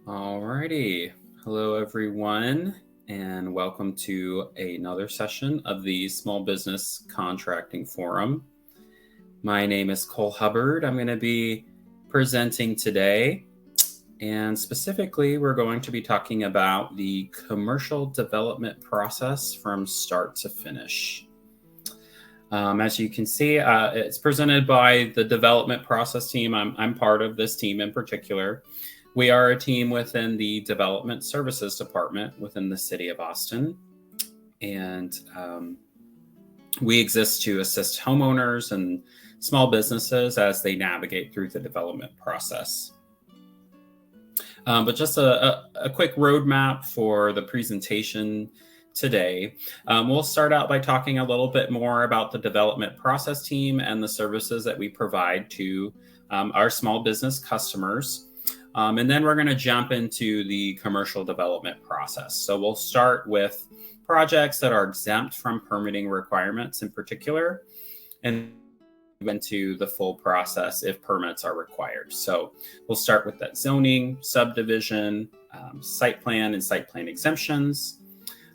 Alrighty. Hello, everyone, and welcome to another session of the Small Business Contracting Forum. My name is Cole Hubbard. I'm going to be presenting today, and specifically, we're going to be talking about the commercial development process from start to finish. As you can see, it's presented by the development process team. I'm part of this team in particular. We are a team within the Development Services Department within the City of Austin. And we exist to assist homeowners and small businesses as they navigate through the development process. But just a quick roadmap for the presentation today. We'll start out by talking a little bit more about the development process team and the services that we provide to our small business customers. And then we're going to jump into the commercial development process. So we'll start with projects that are exempt from permitting requirements in particular, and into the full process if permits are required. So we'll start with that zoning, subdivision, site plan, and site plan exemptions.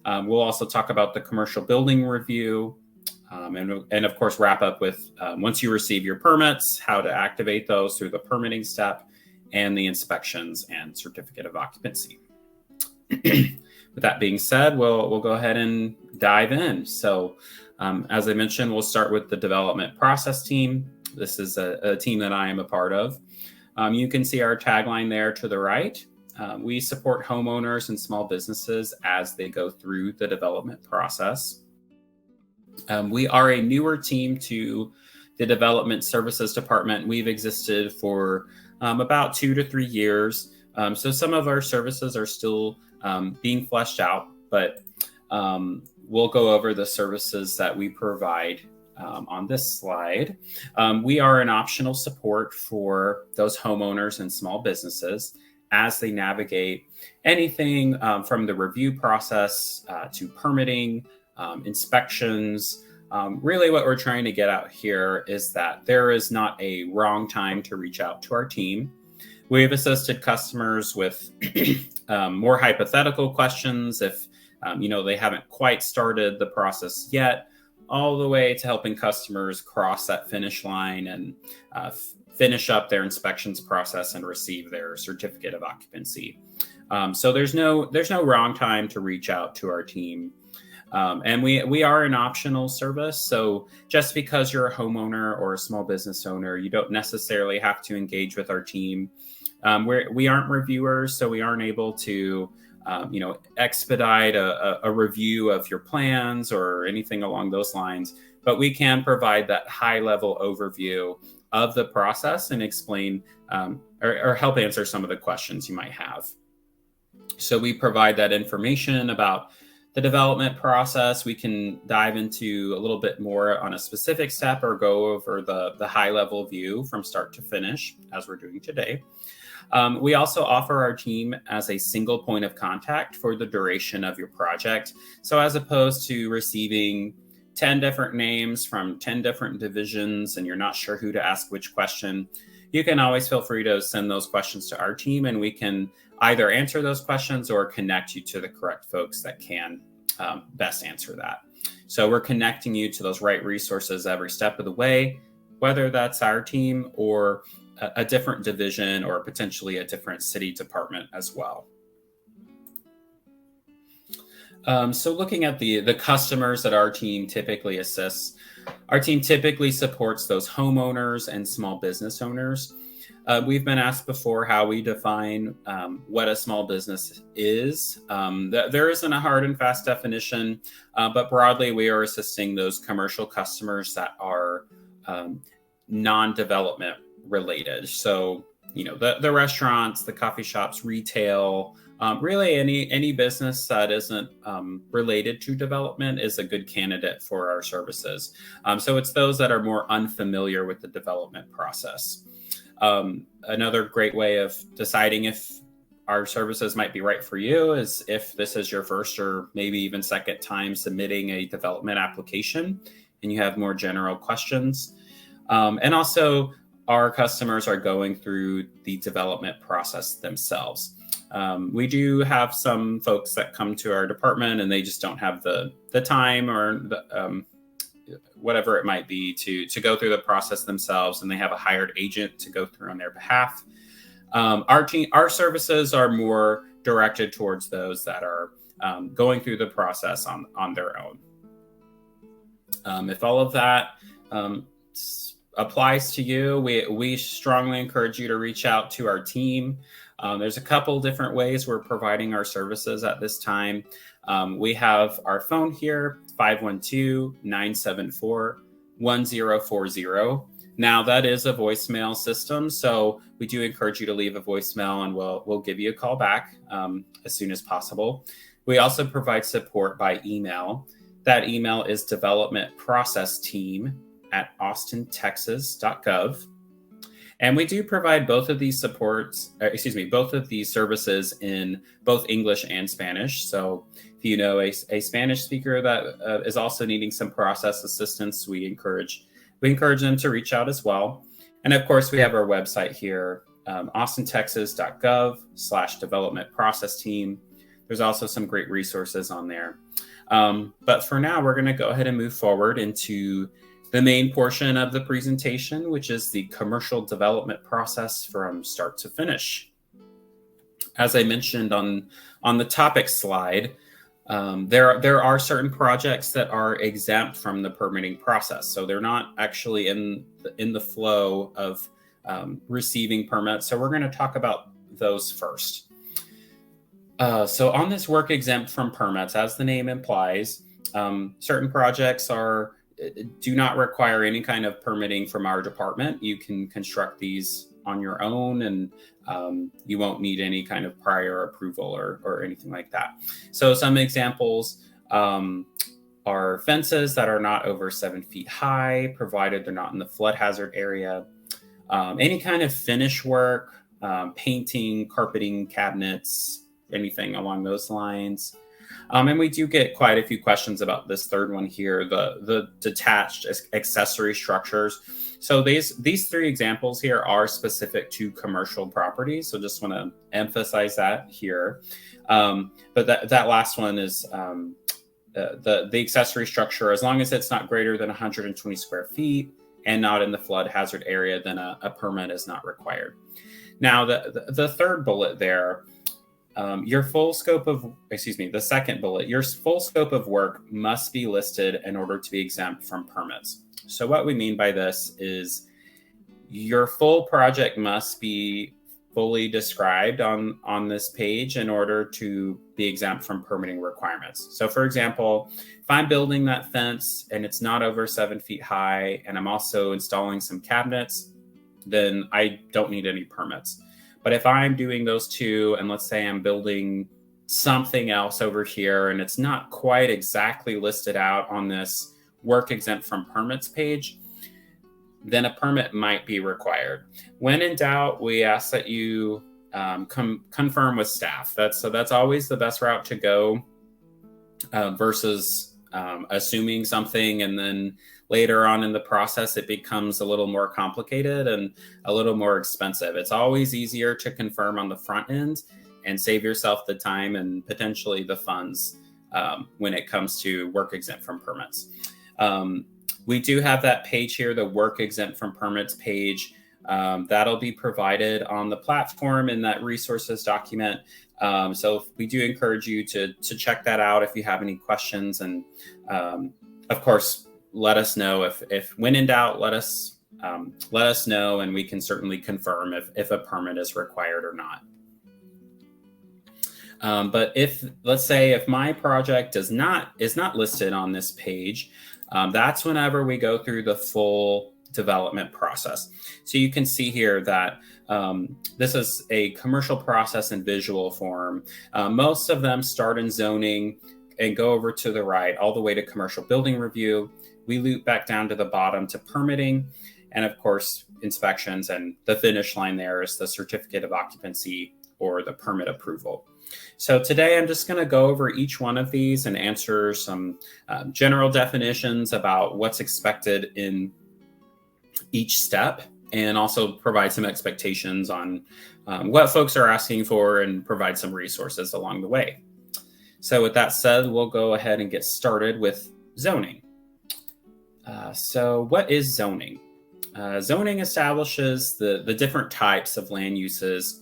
We'll also talk about the commercial building review, and of course wrap up with once you receive your permits, how to activate those through the permitting step, and the inspections and certificate of occupancy. With that being said, we'll go ahead and dive in. So as I mentioned, we'll start with the development process team. This is a team that I am a part of. You can see our tagline there to the right. We support homeowners and small businesses as they go through the development process. We are a newer team to the Development Services Department. We've existed for about 2 to 3 years. So some of our services are still being fleshed out, but we'll go over the services that we provide on this slide. We are an optional support for those homeowners and small businesses as they navigate anything from the review process to permitting, inspections. Really what we're trying to get out here is that there is not a wrong time to reach out to our team. We've assisted customers with more hypothetical questions if they haven't quite started the process yet, all the way to helping customers cross that finish line and finish up their inspections process and receive their certificate of occupancy. So there's no wrong time to reach out to our team. And we are an optional service. So just because you're a homeowner or a small business owner, you don't necessarily have to engage with our team. We aren't reviewers, so we aren't able to, expedite a review of your plans or anything along those lines. But we can provide that high-level overview of the process and explain or help answer some of the questions you might have. So we provide that information about the development process. We can dive into a little bit more on a specific step or go over the high level view from start to finish, as we're doing today. We also offer our team as a single point of contact for the duration of your project. So as opposed to receiving 10 different names from 10 different divisions and you're not sure who to ask which question, you can always feel free to send those questions to our team, and we can either answer those questions or connect you to the correct folks that can best answer that. So we're connecting you to those right resources every step of the way, whether that's our team or a different division or potentially a different city department as well. So looking at the customers that our team typically assists, our team typically supports those homeowners and small business owners. We've been asked before how we define what a small business is. There isn't a hard and fast definition, but broadly we are assisting those commercial customers that are non-development related. So, the restaurants, the coffee shops, retail, really any business that isn't related to development is a good candidate for our services. So it's those that are more unfamiliar with the development process. Another great way of deciding if our services might be right for you is if this is your first or maybe even second time submitting a development application and you have more general questions. And also our customers are going through the development process themselves. We do have some folks that come to our department and they just don't have the time or whatever it might be to go through the process themselves, and they have a hired agent to go through on their behalf. Our services are more directed towards those that are going through the process on their own. If all of that applies to you, we strongly encourage you to reach out to our team. There's a couple different ways we're providing our services at this time. We have our phone here, 512-974-1040. Now that is a voicemail system, so we do encourage you to leave a voicemail and we'll give you a call back as soon as possible. We also provide support by email. That email is developmentprocessteam@austintexas.gov. And we do provide both of these both of these services in both English and Spanish. So if you know a Spanish speaker that is also needing some process assistance, we encourage them to reach out as well. And of course, we have our website here, austintexas.gov/developmentprocessteam. There's also some great resources on there. But for now, we're going to go ahead and move forward into the main portion of the presentation, which is the commercial development process from start to finish. As I mentioned on the topic slide, there are certain projects that are exempt from the permitting process. So they're not actually in the flow of receiving permits. So we're going to talk about those first. So on this work exempt from permits, as the name implies, certain projects do not require any kind of permitting from our department. You can construct these on your own, and you won't need any kind of prior approval or anything like that. So some examples are fences that are not over 7 feet high, provided they're not in the flood hazard area. Any kind of finish work, painting, carpeting, cabinets, anything along those lines. And we do get quite a few questions about this third one here, the detached accessory structures. So these three examples here are specific to commercial properties. So just want to emphasize that here. But that last one is the accessory structure, as long as it's not greater than 120 square feet and not in the flood hazard area, then a permit is not required. Now, the third bullet there, the second bullet, your full scope of work must be listed in order to be exempt from permits. So what we mean by this is your full project must be fully described on this page in order to be exempt from permitting requirements. So for example, if I'm building that fence and it's not over 7 feet high, and I'm also installing some cabinets, then I don't need any permits. But if I'm doing those two, and let's say I'm building something else over here, and it's not quite exactly listed out on this work exempt from permits page, then a permit might be required. When in doubt, we ask that you confirm with staff. That's always the best route to go versus assuming something, and then later on in the process, it becomes a little more complicated and a little more expensive. It's always easier to confirm on the front end and save yourself the time and potentially the funds when it comes to work exempt from permits. We do have that page here, the work exempt from permits page. That'll be provided on the platform in that resources document. So we do encourage you to check that out if you have any questions. And of course, let us know if when in doubt, let us know, and we can certainly confirm if a permit is required or not. But let's say if my project is not listed on this page, that's whenever we go through the full development process. So you can see here that this is a commercial process in visual form. Most of them start in zoning and go over to the right all the way to commercial building review. We loop back down to the bottom to permitting, and of course inspections, and the finish line there is the certificate of occupancy or the permit approval. So today I'm just going to go over each one of these and answer some general definitions about what's expected in each step, and also provide some expectations on what folks are asking for and provide some resources along the way. So with that said, we'll go ahead and get started with zoning. So what is zoning? Zoning establishes the different types of land uses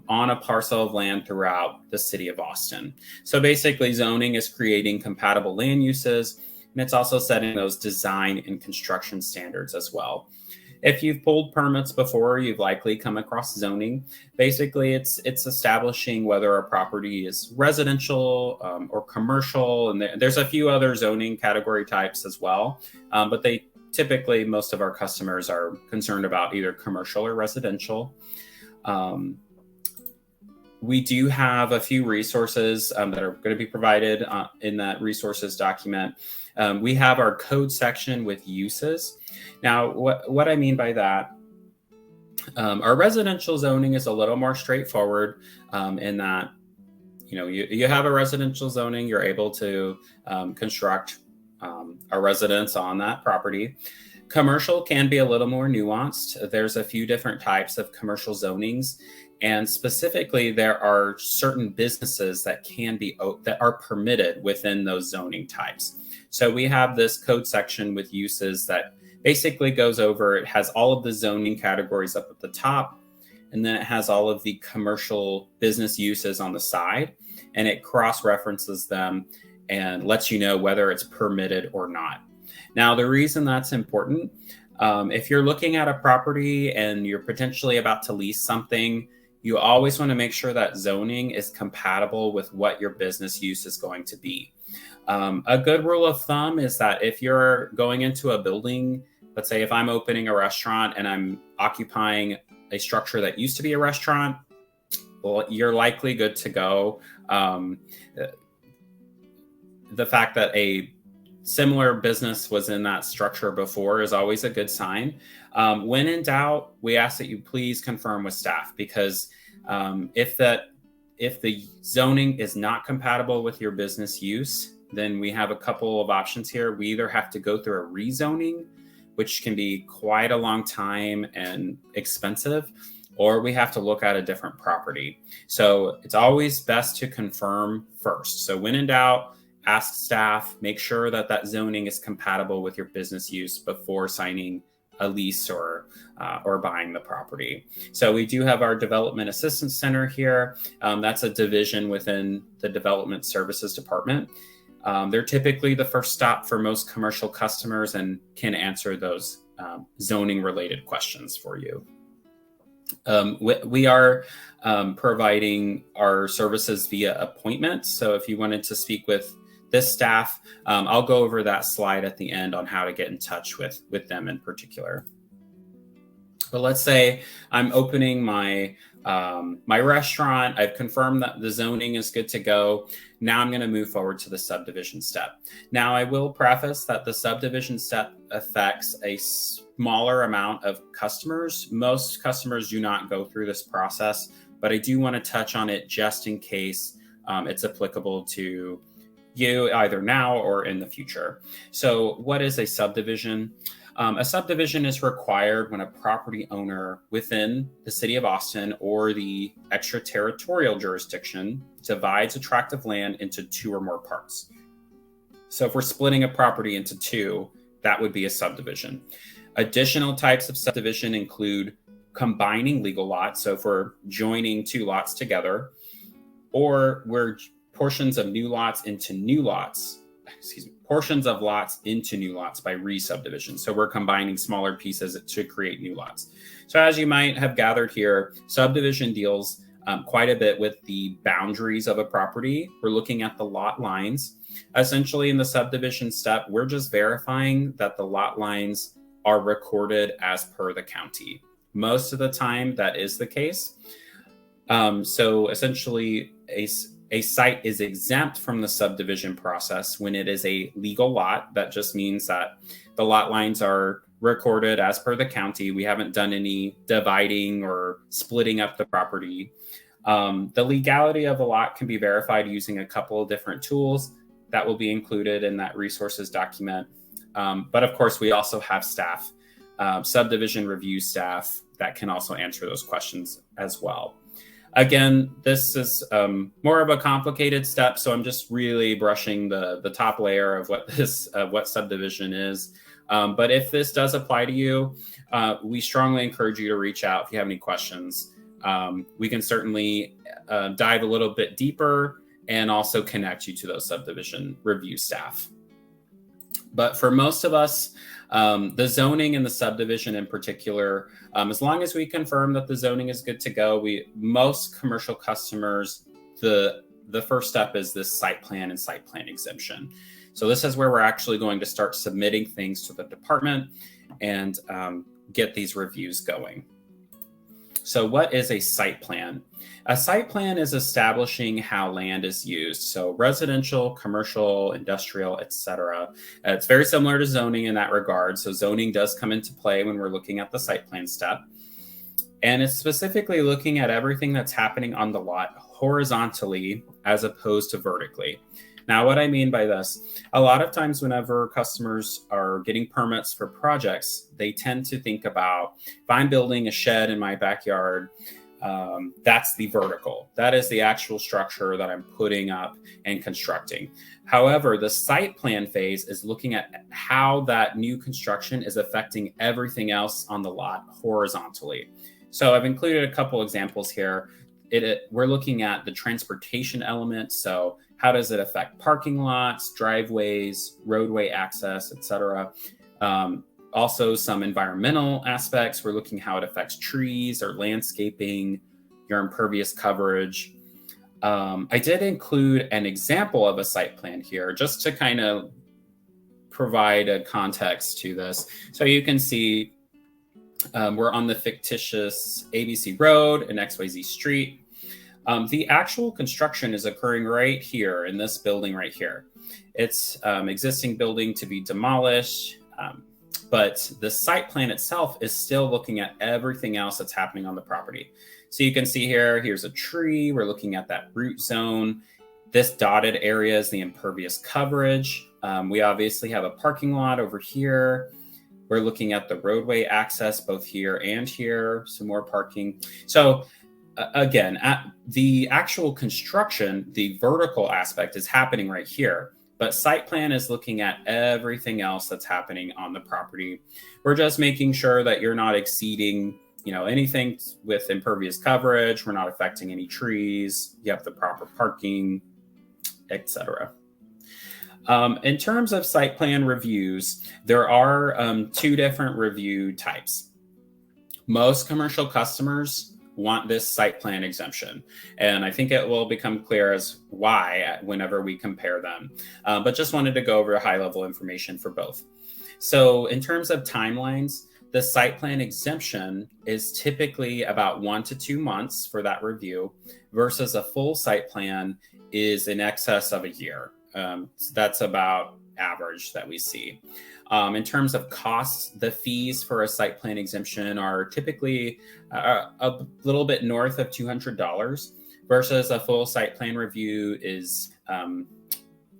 on a parcel of land throughout the city of Austin. So basically, zoning is creating compatible land uses, and it's also setting those design and construction standards as well. If you've pulled permits before, you've likely come across zoning. Basically, it's establishing whether a property is residential or commercial, and there's a few other zoning category types as well, but they typically, most of our customers are concerned about either commercial or residential. We do have a few resources that are going to be provided in that resources document. We have our code section with uses. Now, what I mean by that, our residential zoning is a little more straightforward in that, you have a residential zoning, you're able to construct a residence on that property. Commercial can be a little more nuanced. There's a few different types of commercial zonings, and specifically, there are certain businesses that are permitted within those zoning types. So we have this code section with uses that basically goes over, it has all of the zoning categories up at the top, and then it has all of the commercial business uses on the side, and it cross-references them and lets you know whether it's permitted or not. Now, the reason that's important, if you're looking at a property and you're potentially about to lease something, you always want to make sure that zoning is compatible with what your business use is going to be. A good rule of thumb is that if you're going into a building, let's say if I'm opening a restaurant and I'm occupying a structure that used to be a restaurant, well, you're likely good to go. The fact that a similar business was in that structure before is always a good sign. When in doubt, we ask that you please confirm with staff, because if the zoning is not compatible with your business use, then we have a couple of options here. We either have to go through a rezoning, which can be quite a long time and expensive, or we have to look at a different property. So it's always best to confirm first. So when in doubt, ask staff, make sure that that zoning is compatible with your business use before signing a lease or buying the property. So we do have our Development Assistance Center here. That's a division within the Development Services Department. They're typically the first stop for most commercial customers and can answer those zoning related questions for you. We are providing our services via appointment. So if you wanted to speak with this staff, I'll go over that slide at the end on how to get in touch with them in particular. But let's say I'm opening my restaurant. I've confirmed that the zoning is good to go. Now I'm going to move forward to the subdivision step. Now I will preface that the subdivision step affects a smaller amount of customers. Most customers do not go through this process, but I do want to touch on it just in case it's applicable to you either now or in the future. So what is a subdivision? A subdivision is required when a property owner within the city of Austin or the extraterritorial jurisdiction divides a tract of land into two or more parts. So if we're splitting a property into two, that would be a subdivision. Additional types of subdivision include combining legal lots. So if we're joining two lots together, or we're portions of lots into new lots by re-subdivision. So we're combining smaller pieces to create new lots. So as you might have gathered here, subdivision deals quite a bit with the boundaries of a property. We're looking at the lot lines. Essentially in the subdivision step, we're just verifying that the lot lines are recorded as per the county. Most of the time that is the case. So essentially a site is exempt from the subdivision process when it is a legal lot. That just means that the lot lines are recorded as per the county. We haven't done any dividing or splitting up the property. The legality of a lot can be verified using a couple of different tools that will be included in that resources document. But of course, we also have staff subdivision review staff that can also answer those questions as well. Again, this is more of a complicated step, so I'm just really brushing the top layer of what subdivision is. But if this does apply to you, we strongly encourage you to reach out if you have any questions. We can certainly dive a little bit deeper and also connect you to those subdivision review staff. But for most of us, the zoning and the subdivision in particular, as long as we confirm that the zoning is good to go, most commercial customers, the first step is this site plan and site plan exemption. So this is where we're actually going to start submitting things to the department and get these reviews going. So what is a site plan? A site plan is establishing how land is used. So residential, commercial, industrial, etc. It's very similar to zoning in that regard. So zoning does come into play when we're looking at the site plan step. And it's specifically looking at everything that's happening on the lot horizontally as opposed to vertically. Now, what I mean by this, a lot of times whenever customers are getting permits for projects, they tend to think about, if I'm building a shed in my backyard, that's the vertical. That is the actual structure that I'm putting up and constructing. However, the site plan phase is looking at how that new construction is affecting everything else on the lot horizontally. So I've included a couple examples here. We're looking at the transportation element. So how does it affect parking lots, driveways, roadway access, etc.? Also some environmental aspects. We're looking how it affects trees or landscaping, your impervious coverage. I did include an example of a site plan here just to kind of provide a context to this. So you can see we're on the fictitious ABC Road and XYZ Street. The actual construction is occurring right here in this building right here. It's existing building to be demolished, but the site plan itself is still looking at everything else that's happening on the property. So you can see here's a tree. We're looking at that root zone. This dotted area is the impervious coverage. We obviously have a parking lot over here. We're looking at the roadway access both here and here, some more parking. So again, at the actual construction, the vertical aspect is happening right here, but site plan is looking at everything else that's happening on the property. We're just making sure that you're not exceeding, anything with impervious coverage. We're not affecting any trees. You have the proper parking, etc. In terms of site plan reviews, there are two different review types. Most commercial customers want this site plan exemption. And I think it will become clear as why whenever we compare them. But just wanted to go over high level information for both. So in terms of timelines, the site plan exemption is typically about 1 to 2 months for that review versus a full site plan is in excess of a year. That's about average that we see. In terms of costs, the fees for a site plan exemption are typically a little bit north of $200 versus a full site plan review is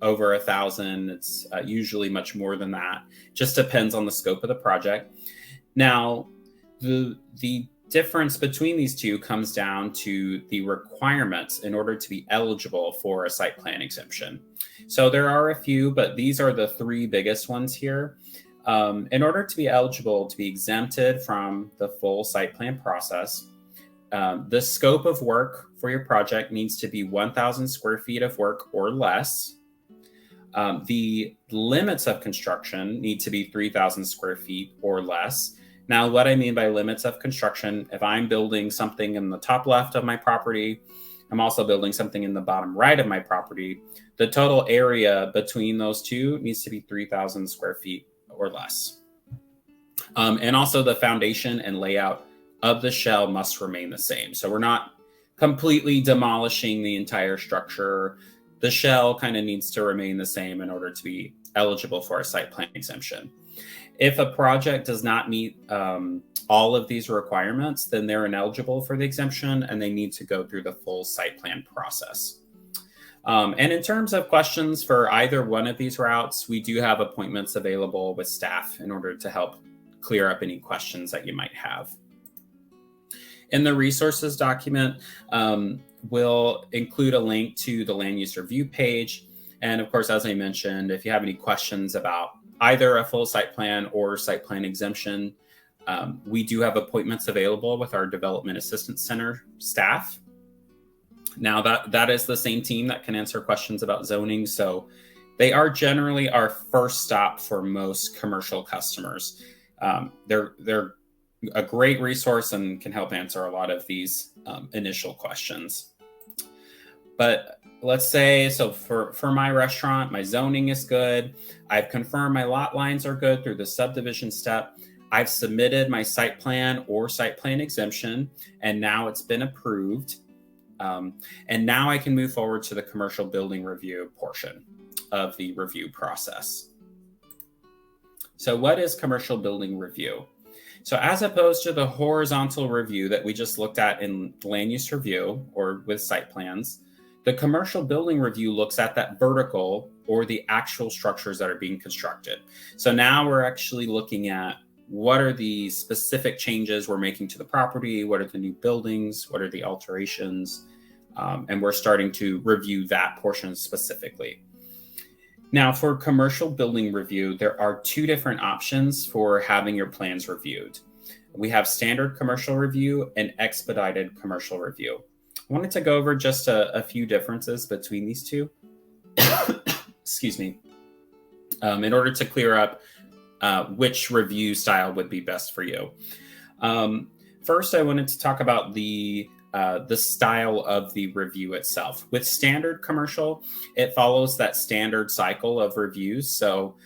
over $1,000. It's usually much more than that. Just depends on the scope of the project. Now, the difference between these two comes down to the requirements in order to be eligible for a site plan exemption. So there are a few, but these are the three biggest ones here. In order to be eligible to be exempted from the full site plan process, the scope of work for your project needs to be 1,000 square feet of work or less. The limits of construction need to be 3,000 square feet or less. Now, what I mean by limits of construction, if I'm building something in the top left of my property, I'm also building something in the bottom right of my property, the total area between those two needs to be 3,000 square feet or less. And also the foundation and layout of the shell must remain the same. So we're not completely demolishing the entire structure. The shell kind of needs to remain the same in order to be eligible for a site plan exemption. If a project does not meet all of these requirements, then they're ineligible for the exemption and they need to go through the full site plan process. And in terms of questions for either one of these routes, we do have appointments available with staff in order to help clear up any questions that you might have. In the resources document, we'll include a link to the land use review page. And of course, as I mentioned, if you have any questions about either a full site plan or site plan exemption, we do have appointments available with our Development Assistance Center staff. Now that is the same team that can answer questions about zoning. So they are generally our first stop for most commercial customers. They're a great resource and can help answer a lot of these initial questions. But let's say, so for my restaurant, my zoning is good. I've confirmed my lot lines are good through the subdivision step. I've submitted my site plan or site plan exemption, and now it's been approved. And now I can move forward to the commercial building review portion of the review process. So what is commercial building review? So as opposed to the horizontal review that we just looked at in land use review or with site plans, the commercial building review looks at that vertical or the actual structures that are being constructed. So now we're actually looking at what are the specific changes we're making to the property, what are the new buildings, what are the alterations, and we're starting to review that portion specifically. Now, for commercial building review, there are two different options for having your plans reviewed. We have standard commercial review and expedited commercial review. I wanted to go over just a few differences between these two. Excuse me. In order to clear up which review style would be best for you. First, I wanted to talk about the style of the review itself. With standard commercial, it follows that standard cycle of reviews. So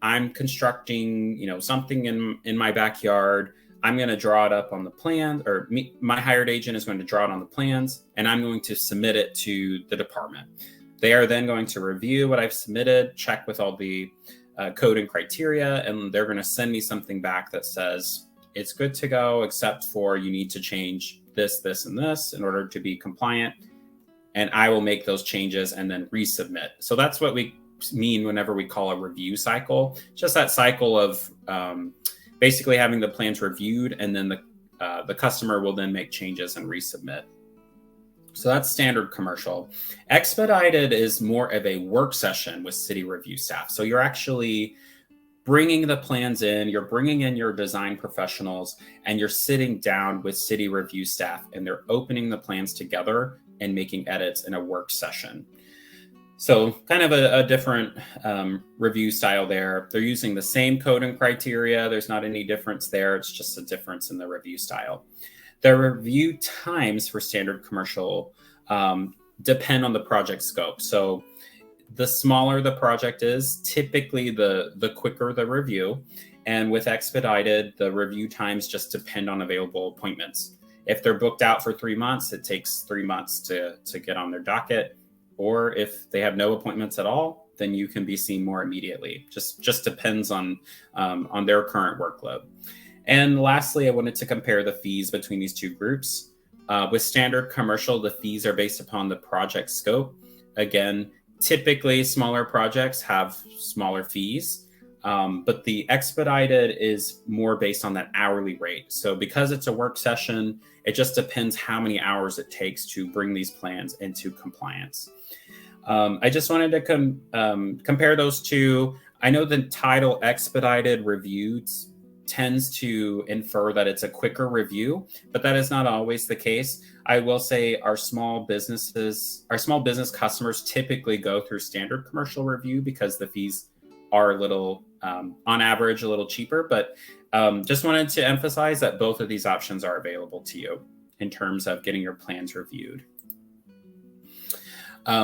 I'm constructing, something in my backyard. I'm going to draw it up on the plan, or my hired agent is going to draw it on the plans, and I'm going to submit it to the department. They are then going to review what I've submitted, check with all the code and criteria, and they're going to send me something back that says it's good to go, except for you need to change this, this, and this in order to be compliant. And I will make those changes and then resubmit. So that's what we mean whenever we call a review cycle. Just that cycle of basically having the plans reviewed, and then the customer will then make changes and resubmit. So that's standard commercial. Expedited is more of a work session with city review staff. So you're actually bringing the plans in, you're bringing in your design professionals, and you're sitting down with city review staff, and they're opening the plans together and making edits in a work session. So kind of a different review style there. They're using the same code and criteria. There's not any difference there. It's just a difference in the review style. The review times for standard commercial depend on the project scope. So the smaller the project is, typically the quicker the review. And with expedited, the review times just depend on available appointments. If they're booked out for 3 months, it takes 3 months to get on their docket. Or if they have no appointments at all, then you can be seen more immediately. Just depends on their current workload. And lastly, I wanted to compare the fees between these two groups. With standard commercial, the fees are based upon the project scope. Again, typically smaller projects have smaller fees, but the expedited is more based on that hourly rate. So because it's a work session, it just depends how many hours it takes to bring these plans into compliance. I just wanted to compare those two. I know the title expedited reviews tends to infer that it's a quicker review, but that is not always the case. I will say our small business customers typically go through standard commercial review because the fees are a little, on average, a little cheaper. But just wanted to emphasize that both of these options are available to you in terms of getting your plans reviewed.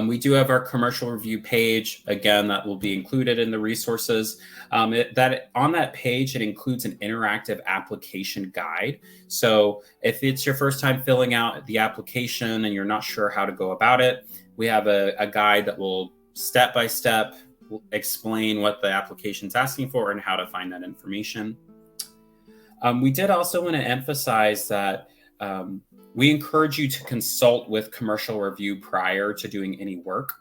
We do have our commercial review page. Again, that will be included in the resources. On that page, it includes an interactive application guide. So if it's your first time filling out the application and you're not sure how to go about it, we have a guide that will step by step explain what the application is asking for and how to find that information. We did also want to emphasize that we encourage you to consult with commercial review prior to doing any work.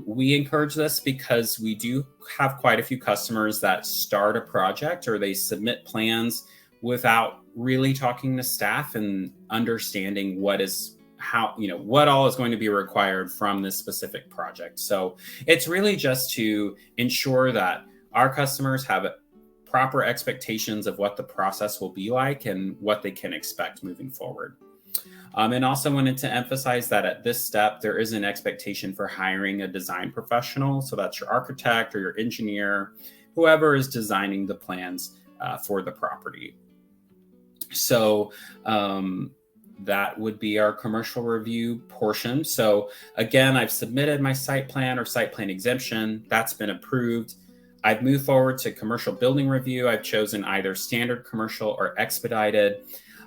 We encourage this because we do have quite a few customers that start a project or they submit plans without really talking to staff and understanding what all is going to be required from this specific project. So it's really just to ensure that our customers have proper expectations of what the process will be like and what they can expect moving forward. And also wanted to emphasize that at this step, there is an expectation for hiring a design professional. So that's your architect or your engineer, whoever is designing the plans for the property. So that would be our commercial review portion. So again, I've submitted my site plan or site plan exemption. That's been approved. I've moved forward to commercial building review. I've chosen either standard commercial or expedited.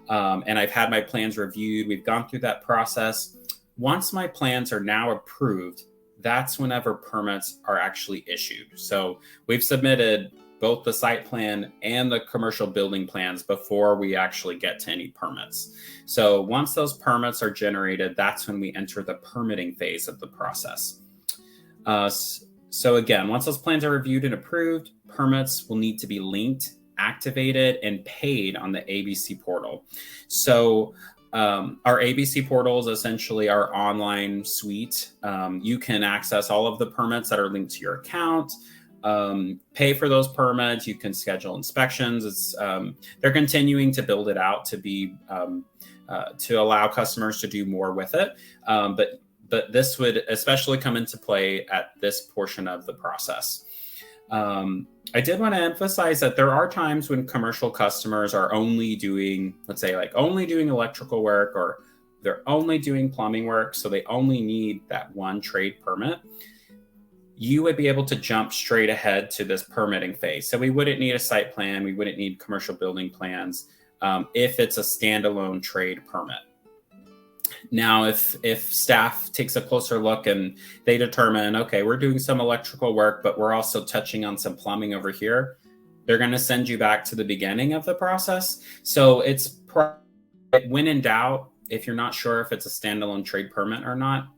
And I've had my plans reviewed. We've gone through that process. Once my plans are now approved, that's whenever permits are actually issued. So we've submitted both the site plan and the commercial building plans before we actually get to any permits. So once those permits are generated, that's when we enter the permitting phase of the process. So again, once those plans are reviewed and approved, permits will need to be linked, activated, and paid on the ABC portal. So our ABC portal is essentially our online suite. You can access all of the permits that are linked to your account, pay for those permits. You can schedule inspections. They're continuing to build it out to be to allow customers to do more with it. But this would especially come into play at this portion of the process. I did want to emphasize that there are times when commercial customers are only doing, let's say, like only doing electrical work, or they're only doing plumbing work, so they only need that one trade permit. You would be able to jump straight ahead to this permitting phase. So we wouldn't need a site plan, we wouldn't need commercial building plans if it's a standalone trade permit. Now, if staff takes a closer look and they determine, okay, we're doing some electrical work, but we're also touching on some plumbing over here, they're going to send you back to the beginning of the process. So when in doubt, if you're not sure if it's a standalone trade permit or not,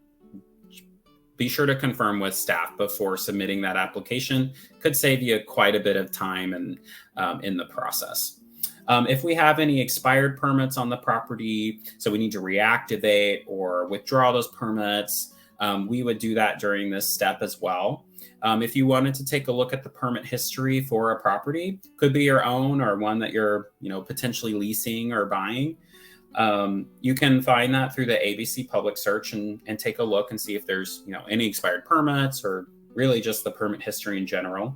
be sure to confirm with staff before submitting that application. Could save you quite a bit of time in the process. If we have any expired permits on the property, so we need to reactivate or withdraw those permits, we would do that during this step as well. If you wanted to take a look at the permit history for a property, could be your own or one that you're potentially leasing or buying, you can find that through the ABC public search and take a look and see if there's any expired permits or really just the permit history in general.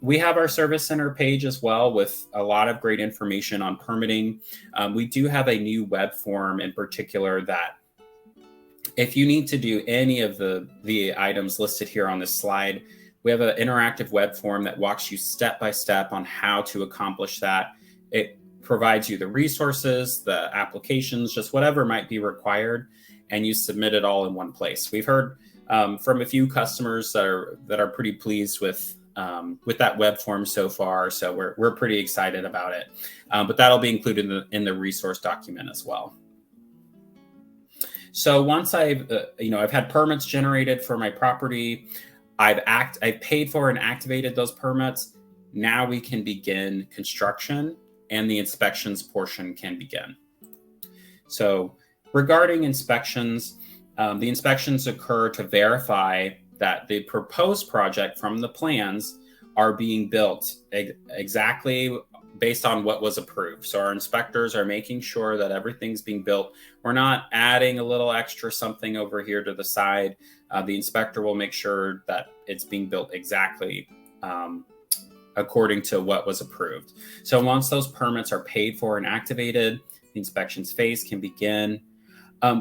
We have our service center page as well with a lot of great information on permitting. We do have a new web form in particular that if you need to do any of the items listed here on this slide, we have an interactive web form that walks you step by step on how to accomplish that. It provides you the resources, the applications, just whatever might be required, and you submit it all in one place. We've heard from a few customers that are pretty pleased with that web form so far, so we're pretty excited about it. But that'll be included in the resource document as well. So once I've had permits generated for my property, I've paid for and activated those permits. Now we can begin construction, and the inspections portion can begin. So regarding inspections, the inspections occur to verify that the proposed project from the plans are being built exactly based on what was approved. So our inspectors are making sure that everything's being built. We're not adding a little extra something over here to the side. The inspector will make sure that it's being built exactly according to what was approved. So once those permits are paid for and activated, the inspections phase can begin.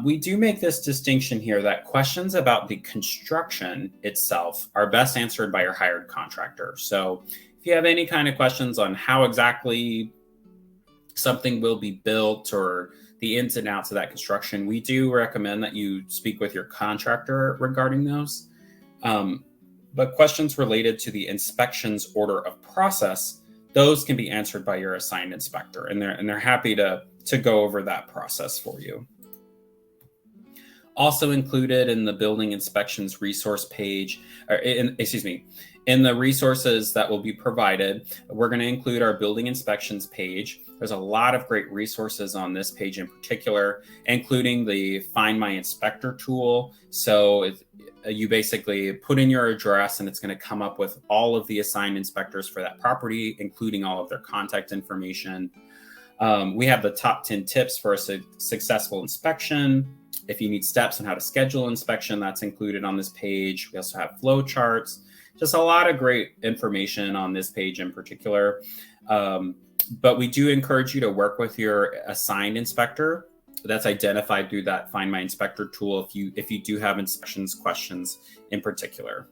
We do make this distinction here that questions about the construction itself are best answered by your hired contractor. So if you have any kind of questions on how exactly something will be built or the ins and outs of that construction, we do recommend that you speak with your contractor regarding those. But questions related to the inspections order of process, those can be answered by your assigned inspector, and they're happy to go over that process for you. Also included in the building inspections resource page, in the resources that will be provided, we're going to include our building inspections page. There's a lot of great resources on this page in particular, including the Find My Inspector tool. So you basically put in your address and it's going to come up with all of the assigned inspectors for that property, including all of their contact information. We have the top 10 tips for a successful inspection. If you need steps on how to schedule inspection, that's included on this page. We also have flow charts, just a lot of great information on this page in particular. But we do encourage you to work with your assigned inspector that's identified through that Find My Inspector tool if you do have inspections questions in particular.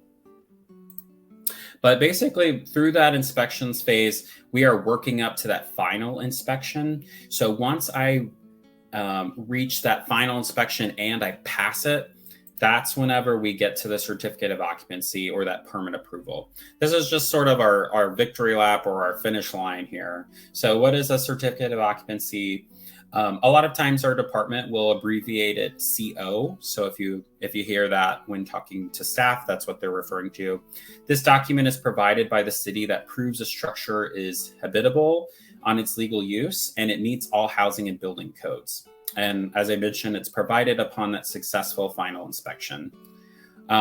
But basically, through that inspections phase, we are working up to that final inspection. So once I reach that final inspection and I pass it, that's whenever we get to the certificate of occupancy or that permit approval. This is just sort of our victory lap or our finish line here. So what is a certificate of occupancy? A lot of times our department will abbreviate it CO. So if you hear that when talking to staff, that's what they're referring to. This document is provided by the city that proves a structure is habitable on its legal use and it meets all housing and building codes. And as I mentioned, it's provided upon that successful final inspection.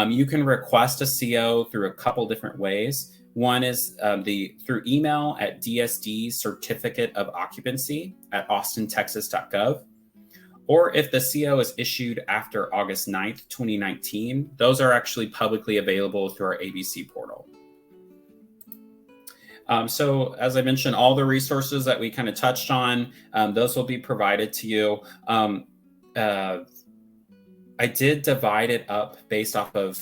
You can request a CO through a couple different ways. One is through email at DSD certificate of occupancy at austintexas.gov. Or if the CO is issued after August 9th, 2019, those are actually publicly available through our ABC portal. So as I mentioned, all the resources that we kind of touched on, those will be provided to you. I did divide it up based off of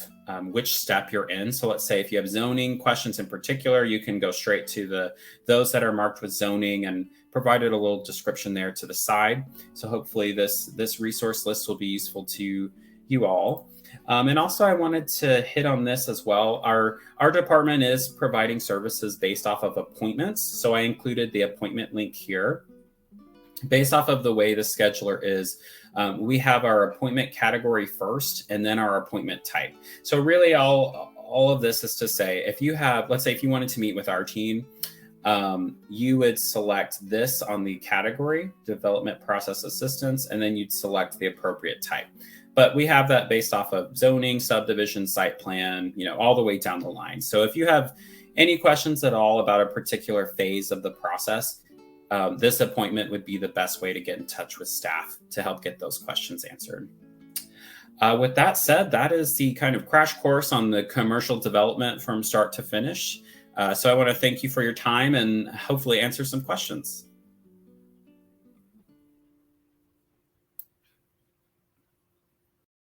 which step you're in. So let's say if you have zoning questions in particular, you can go straight to those that are marked with zoning and provided a little description there to the side. So hopefully this resource list will be useful to you all. And also I wanted to hit on this as well. Our department is providing services based off of appointments. So I included the appointment link here. Based off of the way the scheduler is, we have our appointment category first and then our appointment type. So really all of this is to say, if you have, let's say if you wanted to meet with our team, you would select this on the category, development process assistance, and then you'd select the appropriate type. But we have that based off of zoning, subdivision, site plan, all the way down the line. So if you have any questions at all about a particular phase of the process, this appointment would be the best way to get in touch with staff to help get those questions answered. With that said, that is the kind of crash course on the commercial development from start to finish. So I want to thank you for your time and hopefully answer some questions.